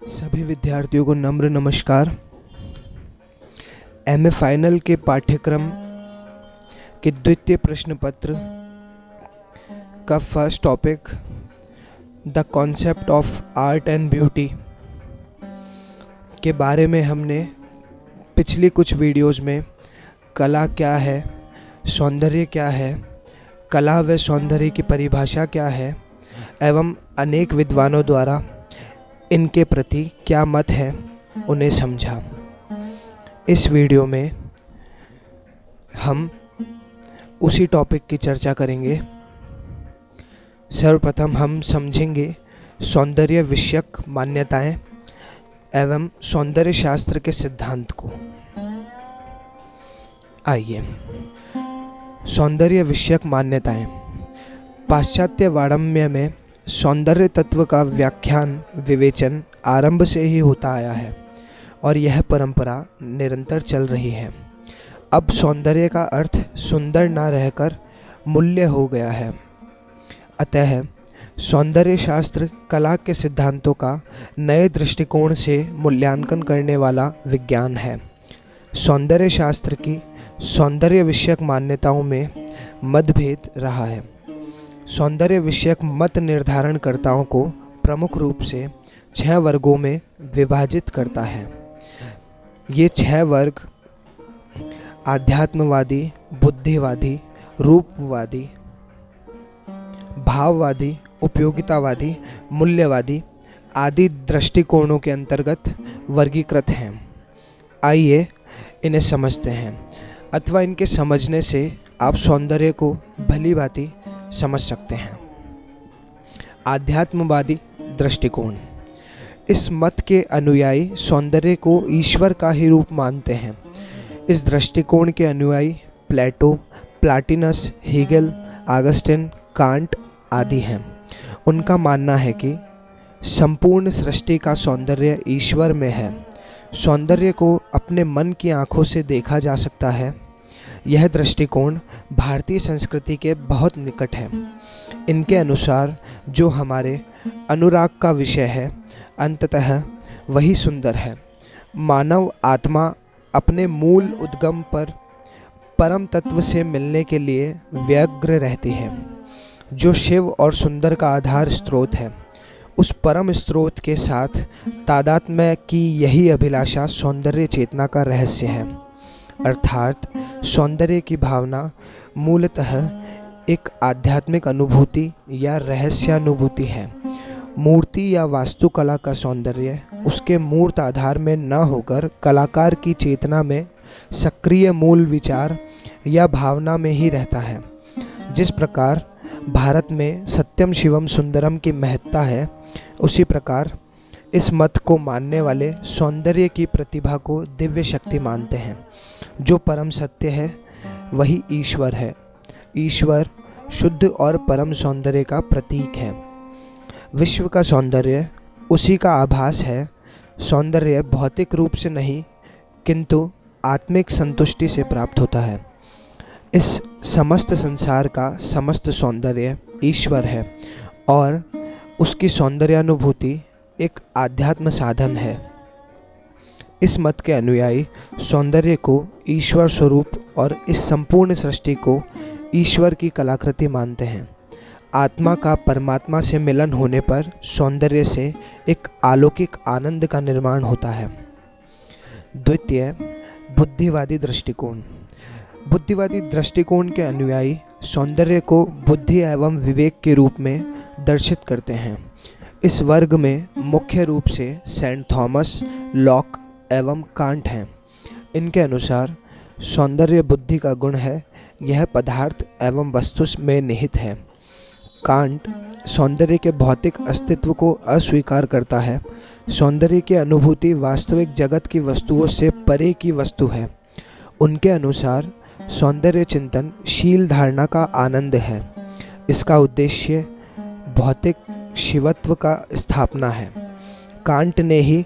सभी विद्यार्थियों को नम्र नमस्कार। एमए फाइनल के पाठ्यक्रम के द्वितीय प्रश्न पत्र का first topic the concept of art and beauty के बारे में हमने पिछली कुछ वीडियोस में कला क्या है, सौंदर्य क्या है, कला व सौंदर्य की परिभाषा क्या है एवं अनेक विद्वानों द्वारा इनके प्रति क्या मत है उन्हें समझा। इस वीडियो में हम उसी टॉपिक की चर्चा करेंगे। सर्वप्रथम हम समझेंगे सौंदर्य विषयक मान्यताएं एवं सौंदर्य शास्त्र के सिद्धांत को। आइए, सौंदर्य विषयक मान्यताएं। पाश्चात्य वाङ्मय में सौंदर्य तत्व का व्याख्यान विवेचन आरंभ से ही होता आया है और यह परंपरा निरंतर चल रही है। अब सौंदर्य का अर्थ सुंदर न रहकर मूल्य हो गया है। अतः सौंदर्य शास्त्र कला के सिद्धांतों का नए दृष्टिकोण से मूल्यांकन करने वाला विज्ञान है। सौंदर्य शास्त्र की सौंदर्य विषयक मान्यताओं में मतभेद रहा है। सौंदर्य विषयक मत निर्धारणकर्ताओं को प्रमुख रूप से 6 वर्गों में विभाजित करता है। ये 6 वर्ग आध्यात्मवादी, बुद्धिवादी, रूपवादी, भाववादी, उपयोगितावादी, मूल्यवादी आदि दृष्टिकोणों के अंतर्गत वर्गीकृत हैं। आइए इन्हें समझते हैं, अथवा इनके समझने से आप सौंदर्य को भली भांति समझ सकते हैं। आध्यात्मवादी दृष्टिकोण। इस मत के अनुयायी सौंदर्य को ईश्वर का ही रूप मानते हैं। इस दृष्टिकोण के अनुयायी प्लेटो, प्लाटिनस, हीगल, ऑगस्टिन, कांट आदि हैं। उनका मानना है कि संपूर्ण सृष्टि का सौंदर्य ईश्वर में है। सौंदर्य को अपने मन की आंखों से देखा जा सकता है। यह दृष्टिकोण भारतीय संस्कृति के बहुत निकट है। इनके अनुसार जो हमारे अनुराग का विषय है अंततः वही सुंदर है। मानव आत्मा अपने मूल उद्गम पर परम तत्व से मिलने के लिए व्यग्र रहती है, जो शिव और सुंदर का आधार स्रोत है। उस परम स्रोत के साथ तादात्म्य की यही अभिलाषा सौंदर्य चेतना का रहस्य है। अर्थात सौंदर्य की भावना मूलतः एक आध्यात्मिक अनुभूति या रहस्यानुभूति है। मूर्ति या वास्तुकला का सौंदर्य उसके मूर्त आधार में न होकर कलाकार की चेतना में सक्रिय मूल विचार या भावना में ही रहता है। जिस प्रकार भारत में सत्यम शिवम सुंदरम की महत्ता है, उसी प्रकार इस मत को मानने वाले सौंदर्य की प्रतिभा को दिव्य शक्ति मानते हैं। जो परम सत्य है वही ईश्वर है। ईश्वर शुद्ध और परम सौंदर्य का प्रतीक है। विश्व का सौंदर्य उसी का आभास है। सौंदर्य भौतिक रूप से नहीं किंतु आत्मिक संतुष्टि से प्राप्त होता है। इस समस्त संसार का समस्त सौंदर्य ईश्वर है और उसकी सौंदर्यानुभूति एक आध्यात्म साधन है। इस मत के अनुयायी सौंदर्य को ईश्वर स्वरूप और इस संपूर्ण सृष्टि को ईश्वर की कलाकृति मानते हैं। आत्मा का परमात्मा से मिलन होने पर सौंदर्य से एक अलौकिक आनंद का निर्माण होता है। द्वितीय, बुद्धिवादी दृष्टिकोण। बुद्धिवादी दृष्टिकोण के अनुयायी सौंदर्य को बुद्धि एवं विवेक के रूप में दर्शित करते हैं। इस वर्ग में मुख्य रूप से सेंट थॉमस, लॉक एवं कांट हैं। इनके अनुसार सौंदर्य बुद्धि का गुण है। यह पदार्थ एवं वस्तु में निहित है। कांट सौंदर्य के भौतिक अस्तित्व को अस्वीकार करता है। सौंदर्य की अनुभूति वास्तविक जगत की वस्तुओं से परे की वस्तु है। उनके अनुसार सौंदर्य चिंतन शील धारणा का आनंद है। इसका उद्देश्य भौतिक शिवत्व का स्थापना है। कांट ने ही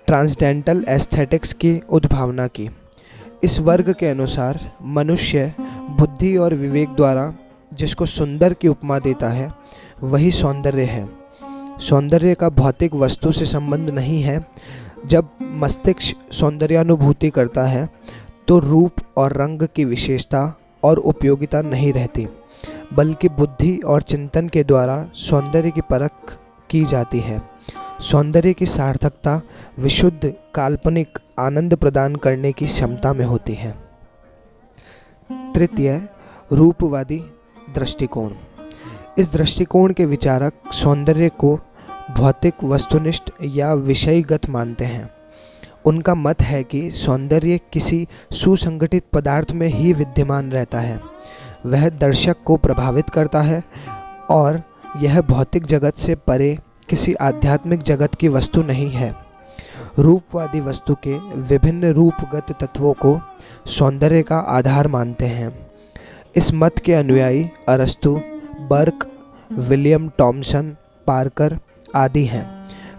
ट्रांसडेंटल एस्थेटिक्स की उद्भावना की। इस वर्ग के अनुसार मनुष्य बुद्धि और विवेक द्वारा जिसको सुंदर की उपमा देता है वही सौंदर्य है। सौंदर्य का भौतिक वस्तु से संबंध नहीं है। जब मस्तिष्क सौंदर्यानुभूति करता है तो रूप और रंग की विशेषता और उपयोगिता नहीं रहती, बल्कि बुद्धि और चिंतन के द्वारा सौंदर्य की परख की जाती है। सौंदर्य की सार्थकता विशुद्ध काल्पनिक आनंद प्रदान करने की क्षमता में होती है। तृतीय, रूपवादी दृष्टिकोण। इस दृष्टिकोण के विचारक सौंदर्य को भौतिक वस्तुनिष्ठ या विषयगत मानते हैं। उनका मत है कि सौंदर्य किसी सुसंगठित पदार्थ में ही विद्यमान रहता है। वह दर्शक को प्रभावित करता है और यह भौतिक जगत से परे किसी आध्यात्मिक जगत की वस्तु नहीं है। रूपवादी वस्तु के विभिन्न रूपगत तत्वों को सौंदर्य का आधार मानते हैं। इस मत के अनुयायी अरस्तु, बर्क, विलियम थॉमसन, पार्कर आदि हैं।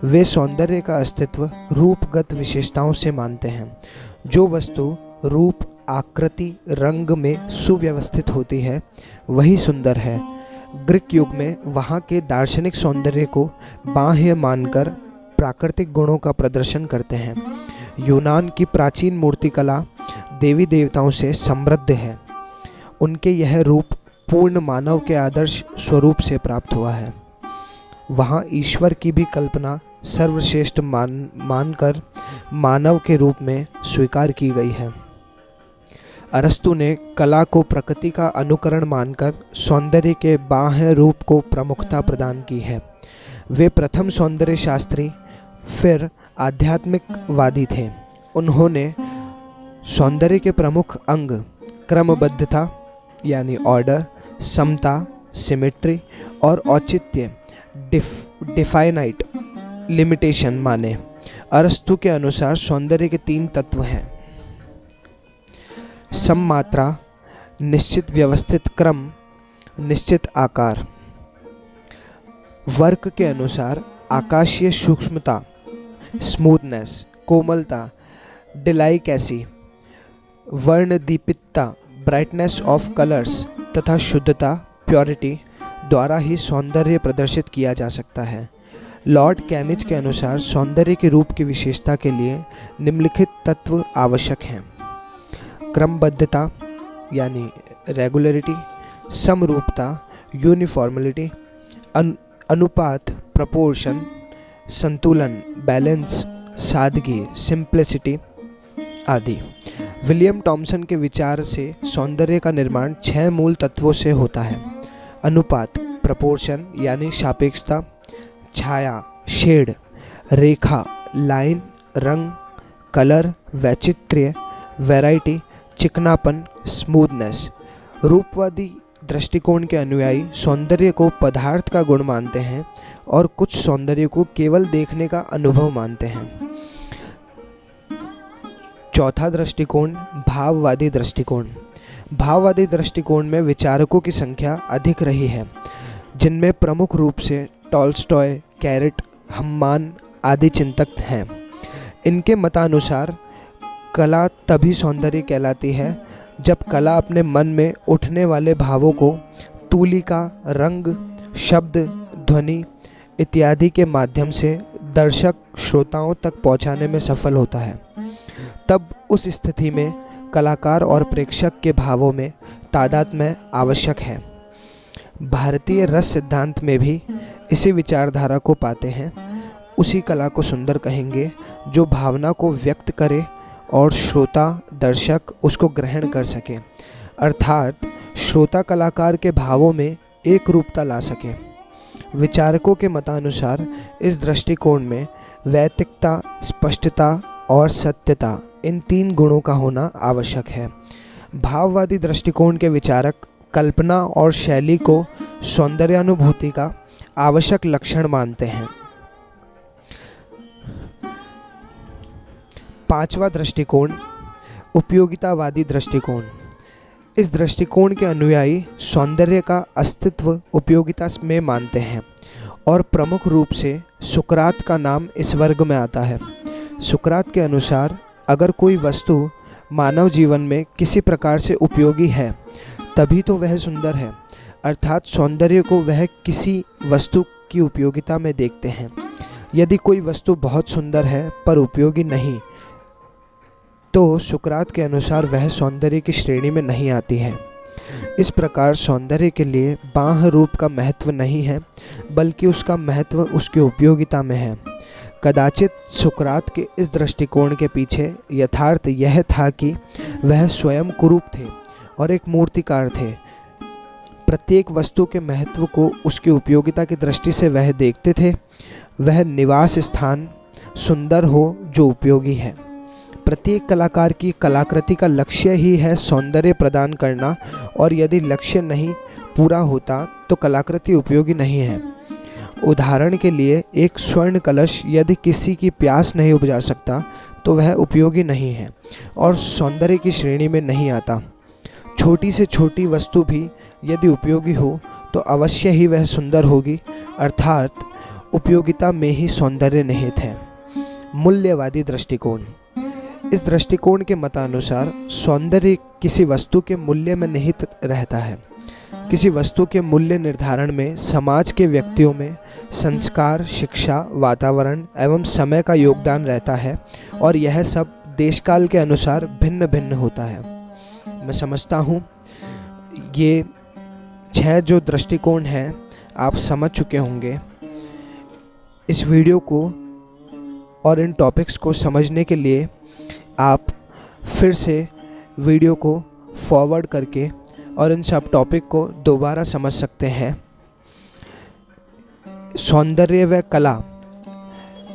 वे सौंदर्य का अस्तित्व रूपगत विशेषताओं से मानते हैं। जो वस्तु रूप, आकृति, रंग में सुव्यवस्थित होती है वही सुंदर है। ग्रीक युग में वहाँ के दार्शनिक सौंदर्य को बाह्य मानकर प्राकृतिक गुणों का प्रदर्शन करते हैं। यूनान की प्राचीन मूर्तिकला देवी देवताओं से समृद्ध है। उनके यह रूप पूर्ण मानव के आदर्श स्वरूप से प्राप्त हुआ है। वहाँ ईश्वर की भी कल्पना सर्वश्रेष्ठ मानकर मानव के रूप में स्वीकार की गई है। अरस्तु ने कला को प्रकृति का अनुकरण मानकर सौंदर्य के बाह्य रूप को प्रमुखता प्रदान की है। वे प्रथम सौंदर्य शास्त्री फिर आध्यात्मिकवादी थे। उन्होंने सौंदर्य के प्रमुख अंग क्रमबद्धता यानी ऑर्डर, समता, सिमेट्री और औचित्य डिफाइनाइट लिमिटेशन माने। अरस्तु के अनुसार सौंदर्य के 3 तत्व हैं: सममात्रा, निश्चित व्यवस्थित क्रम, निश्चित आकार। वर्क के अनुसार आकाशीय सूक्ष्मता, स्मूथनेस, कोमलता, डिलाइकेसी, वर्णदीपितता, ब्राइटनेस ऑफ कलर्स तथा शुद्धता, प्योरिटी द्वारा ही सौंदर्य प्रदर्शित किया जा सकता है। लॉर्ड कैमिज के अनुसार सौंदर्य के रूप की विशेषता के लिए निम्नलिखित तत्व आवश्यक हैं: क्रमबद्धता यानी रेगुलरिटी, समरूपता यूनिफॉर्मिलिटी, अनुपात प्रपोर्शन, संतुलन बैलेंस, सादगी सिंप्लिसिटी आदि। विलियम थॉमसन के विचार से सौंदर्य का निर्माण 6 मूल तत्वों से होता है: अनुपात प्रपोर्शन यानी सापेक्षता, छाया शेड, रेखा लाइन, रंग कलर, वैचित्र्य वैरायटी, चिकनापन स्मूथनेस। रूपवादी दृष्टिकोण के अनुयायी सौंदर्य को पदार्थ का गुण मानते हैं और कुछ सौंदर्य को केवल देखने का अनुभव मानते हैं। चौथा दृष्टिकोण भाववादी दृष्टिकोण। भाववादी दृष्टिकोण में विचारकों की संख्या अधिक रही है, जिनमें प्रमुख रूप से टॉल्स्टॉय, कैरेट, हम्मान आदि चिंतक हैं। इनके मतानुसार कला तभी सौंदर्य कहलाती है जब कला अपने मन में उठने वाले भावों को तूलिका, रंग, शब्द, ध्वनि इत्यादि के माध्यम से दर्शक श्रोताओं तक पहुंचाने में सफल होता है। तब उस स्थिति में कलाकार और प्रेक्षक के भावों में तादात्म्य आवश्यक है। भारतीय रस सिद्धांत में भी इसी विचारधारा को पाते हैं। उसी कला को सुंदर कहेंगे जो भावना को व्यक्त करे और श्रोता दर्शक उसको ग्रहण कर सके, अर्थात श्रोता कलाकार के भावों में एक रूपता ला सके। विचारकों के मतानुसार इस दृष्टिकोण में वैयक्तिकता, स्पष्टता और सत्यता इन 3 गुणों का होना आवश्यक है। भाववादी दृष्टिकोण के विचारक कल्पना और शैली को सौंदर्यानुभूति का आवश्यक लक्षण मानते हैं। 5वां दृष्टिकोण उपयोगितावादी दृष्टिकोण। इस दृष्टिकोण के अनुयायी सौंदर्य का अस्तित्व उपयोगिता में मानते हैं और प्रमुख रूप से सुकरात का नाम इस वर्ग में आता है। सुकरात के अनुसार अगर कोई वस्तु मानव जीवन में किसी प्रकार से उपयोगी है तभी तो वह सुंदर है, अर्थात सौंदर्य को वह किसी वस्तु की उपयोगिता में देखते हैं। यदि कोई वस्तु बहुत सुंदर है पर उपयोगी नहीं, तो सुकरात के अनुसार वह सौंदर्य की श्रेणी में नहीं आती है। इस प्रकार सौंदर्य के लिए बाह्य रूप का महत्व नहीं है, बल्कि उसका महत्व उसकी उपयोगिता में है। कदाचित सुकरात के इस दृष्टिकोण के पीछे यथार्थ यह था कि वह स्वयं कुरूप थे और एक मूर्तिकार थे। प्रत्येक वस्तु के महत्व को उसकी उपयोगिता की दृष्टि से वह देखते थे। वह निवास स्थान सुंदर हो जो उपयोगी है। प्रत्येक कलाकार की कलाकृति का लक्ष्य ही है सौंदर्य प्रदान करना, और यदि लक्ष्य नहीं पूरा होता तो कलाकृति उपयोगी नहीं है। उदाहरण के लिए, एक स्वर्ण कलश यदि किसी की प्यास नहीं उपजा सकता तो वह उपयोगी नहीं है और सौंदर्य की श्रेणी में नहीं आता। छोटी से छोटी वस्तु भी यदि उपयोगी हो तो अवश्य ही वह सुंदर होगी, अर्थात उपयोगिता में ही सौंदर्य निहित है। मूल्यवादी दृष्टिकोण। इस दृष्टिकोण के मतानुसार सौंदर्य किसी वस्तु के मूल्य में निहित रहता है। किसी वस्तु के मूल्य निर्धारण में समाज के व्यक्तियों में संस्कार, शिक्षा, वातावरण एवं समय का योगदान रहता है, और यह सब देशकाल के अनुसार भिन्न भिन्न होता है। मैं समझता हूँ ये 6 जो दृष्टिकोण हैं आप समझ चुके होंगे। इस वीडियो को और इन टॉपिक्स को समझने के लिए आप फिर से वीडियो को फॉरवर्ड करके और इन सब टॉपिक को दोबारा समझ सकते हैं। सौंदर्य व कला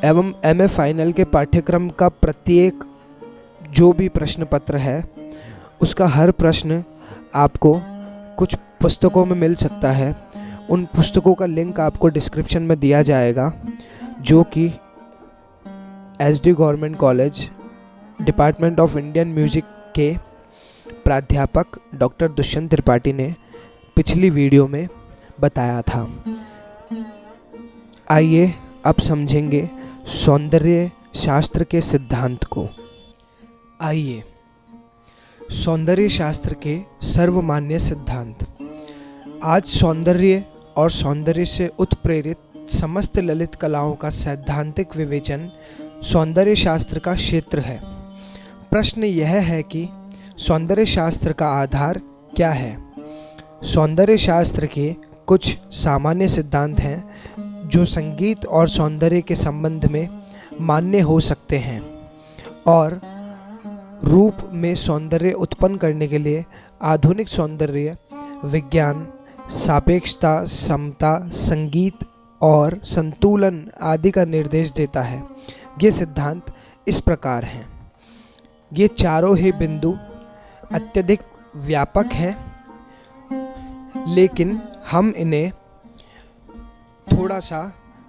एवं MA फाइनल के पाठ्यक्रम का प्रत्येक जो भी प्रश्न पत्र है उसका हर प्रश्न आपको कुछ पुस्तकों में मिल सकता है। उन पुस्तकों का लिंक आपको डिस्क्रिप्शन में दिया जाएगा, जो कि SD government college department of Indian music के प्राध्यापक डॉक्टर दुष्यंत त्रिपाठी ने पिछली वीडियो में बताया था। आइए अब समझेंगे सौंदर्य शास्त्र के सिद्धांत को। आइए, सौंदर्य शास्त्र के सर्वमान्य सिद्धांत। आज सौंदर्य और सौंदर्य से उत्प्रेरित समस्त ललित कलाओं का सैद्धांतिक विवेचन सौंदर्य शास्त्र का क्षेत्र है। प्रश्न यह है कि सौंदर्य शास्त्र का आधार क्या है। सौंदर्य शास्त्र के कुछ सामान्य सिद्धांत हैं जो संगीत और सौंदर्य के संबंध में मान्य हो सकते हैं, और रूप में सौंदर्य उत्पन्न करने के लिए आधुनिक सौंदर्य विज्ञान सापेक्षता, समता, संगीत और संतुलन आदि का निर्देश देता है। ये सिद्धांत इस प्रकार हैं। ये चारों ही बिंदु अत्यधिक व्यापक हैं, लेकिन हम इन्हें थोड़ा सा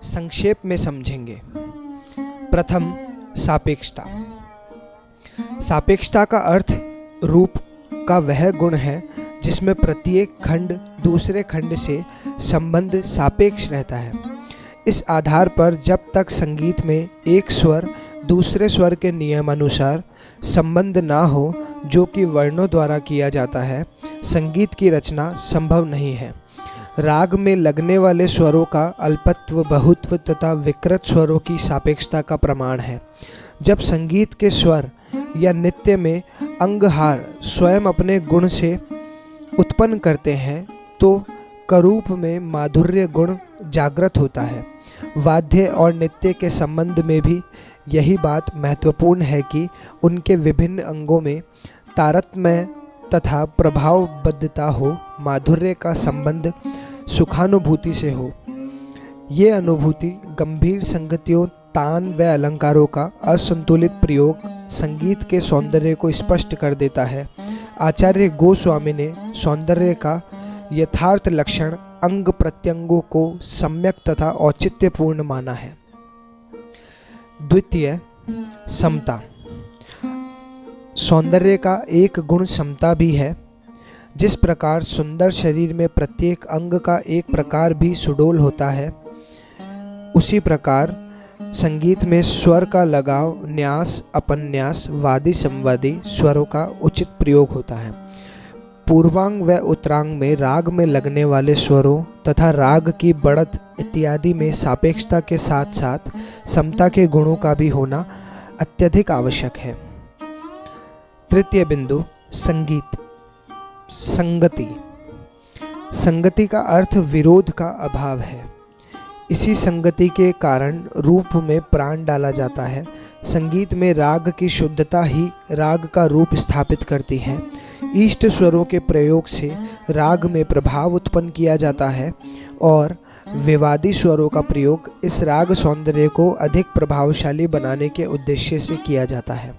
संक्षेप में समझेंगे। प्रथम, सापेक्षता। सापेक्षता का अर्थ रूप का वह गुण है जिसमें प्रत्येक खंड दूसरे खंड से संबंध सापेक्ष रहता है। इस आधार पर जब तक संगीत में एक स्वर दूसरे स्वर के नियमानुसार संबंध ना हो, जो कि वर्णों द्वारा किया जाता है, संगीत की रचना संभव नहीं है। राग में लगने वाले स्वरों का अल्पत्व, बहुत्व तथा विकृत स्वरों की सापेक्षता का प्रमाण है। जब संगीत के स्वर या नृत्य में अंगहार स्वयं अपने गुण से उत्पन्न करते हैं तो करूप में माधुर्य गुण जागृत होता है। वाद्य और नृत्य के संबंध में भी यही बात महत्वपूर्ण है कि उनके विभिन्न अंगों में तारतम्य तथा प्रभावबद्धता हो। माधुर्य का संबंध सुखानुभूति से हो। ये अनुभूति गंभीर संगतियों, तान व अलंकारों का असंतुलित प्रयोग संगीत के सौंदर्य को स्पष्ट कर देता है। आचार्य गोस्वामी ने सौंदर्य का यथार्थ लक्षण अंग प्रत्यंगों को सम्यक तथा औचित्यपूर्ण माना है। द्वितीय, समता। सौंदर्य का एक गुण समता भी है। जिस प्रकार सुंदर शरीर में प्रत्येक अंग का एक प्रकार भी सुडौल होता है, उसी प्रकार संगीत में स्वर का लगाव, न्यास, अपन्यास, वादी संवादी स्वरों का उचित प्रयोग होता है। पूर्वांग व उत्तरांग में राग में लगने वाले स्वरों तथा राग की बढ़त इत्यादि में सापेक्षता के साथ साथ समता के गुणों का भी होना अत्यधिक आवश्यक है। तृतीय बिंदु, संगीत। संगति। संगति का अर्थ विरोध का अभाव है। इसी संगति के कारण रूप में प्राण डाला जाता है। संगीत में राग की शुद्धता ही राग का रूप स्थापित करती है। इष्ट स्वरों के प्रयोग से राग में प्रभाव उत्पन्न किया जाता है और विवादी स्वरों का प्रयोग इस राग सौंदर्य को अधिक प्रभावशाली बनाने के उद्देश्य से किया जाता है।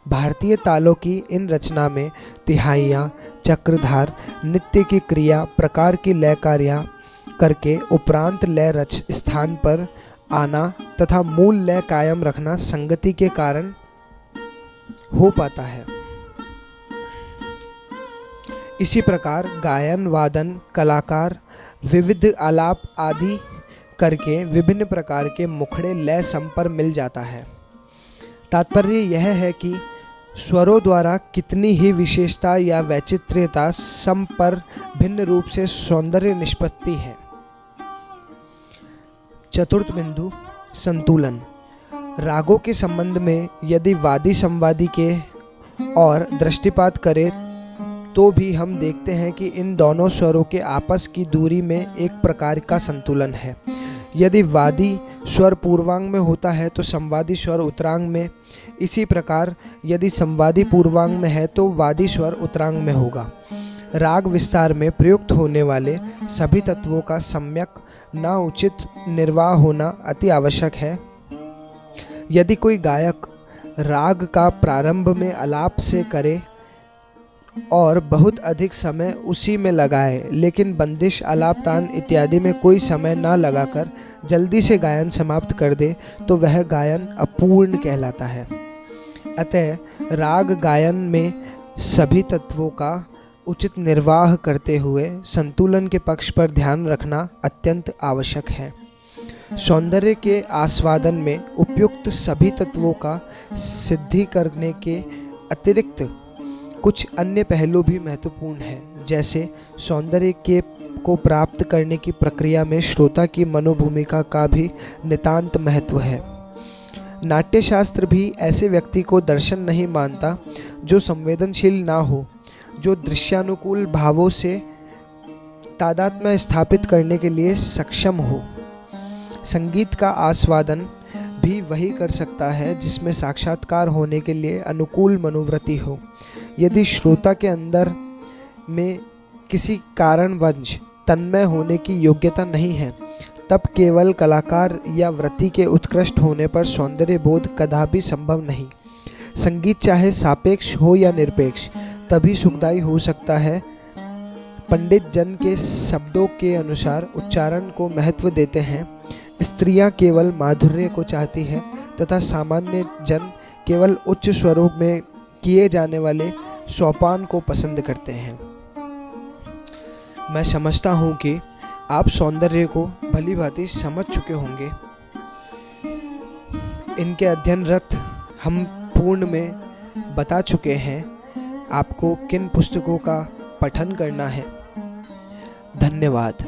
भारतीय तालों की इन रचना में तिहाइयाँ, चक्रधार, नित्य की क्रिया प्रकार की लय कार्य करके उपरांत लय रच स्थान पर आना तथा मूल लय कायम रखना संगति के कारण हो पाता है। इसी प्रकार गायन वादन कलाकार विविध आलाप आदि करके विभिन्न प्रकार के मुखड़े लय सम पर मिल जाता है। तात्पर्य यह है कि स्वरों द्वारा कितनी ही विशेषता या वैचित्र्यता सम पर भिन्न रूप से सौंदर्य निष्पत्ति है। चतुर्थ बिंदु, संतुलन। रागों के संबंध में यदि वादी संवादी के और दृष्टिपात करें तो भी हम देखते हैं कि इन दोनों स्वरों के आपस की दूरी में एक प्रकार का संतुलन है। यदि वादी स्वर पूर्वांग में होता है तो संवादी स्वर उत्तरांग में, इसी प्रकार यदि संवादी पूर्वांग में है तो वादी स्वर उत्तरांग में होगा। राग विस्तार में प्रयुक्त होने वाले सभी तत्वों का सम्यक न उचित निर्वाह होना अति आवश्यक है। यदि कोई गायक राग का प्रारंभ में आलाप से करे और बहुत अधिक समय उसी में लगाए, लेकिन बंदिश, आलाप, तान इत्यादि में कोई समय न लगाकर जल्दी से गायन समाप्त कर दे तो वह गायन अपूर्ण कहलाता है। अतः राग गायन में सभी तत्वों का उचित निर्वाह करते हुए संतुलन के पक्ष पर ध्यान रखना अत्यंत आवश्यक है। सौंदर्य के आस्वादन में उपयुक्त सभी तत्वों का सिद्धि करने के अतिरिक्त कुछ अन्य पहलू भी महत्वपूर्ण हैं, जैसे सौंदर्य के को प्राप्त करने की प्रक्रिया में श्रोता की मनोभूमिका का भी नितांत महत्व है। नाट्यशास्त्र भी ऐसे व्यक्ति को दर्शन नहीं मानता जो संवेदनशील ना हो, जो दृश्यानुकूल भावों से तादात्म्य स्थापित करने के लिए सक्षम हो। संगीत का आस्वादन भी वही कर सकता है जिसमें साक्षात्कार होने के लिए अनुकूल मनोवृत्ति हो। यदि श्रोता के अंदर में किसी कारणवश तन्मय होने की योग्यता नहीं है, तब केवल कलाकार या वृत्ति के उत्कृष्ट होने पर सौंदर्य बोध कदापि संभव नहीं। संगीत चाहे सापेक्ष हो या निरपेक्ष तभी सुखदायी हो सकता है। पंडित जन के शब्दों के अनुसार उच्चारण को महत्व देते हैं। स्त्रियां केवल माधुर्य को चाहती है तथा सामान्य जन केवल उच्च स्वरों में किए जाने वाले सोपान को पसंद करते हैं। मैं समझता हूँ कि आप सौंदर्य को भली भांति समझ चुके होंगे। इनके अध्ययनरत हम पूर्ण में बता चुके हैं आपको किन पुस्तकों का पठन करना है। धन्यवाद।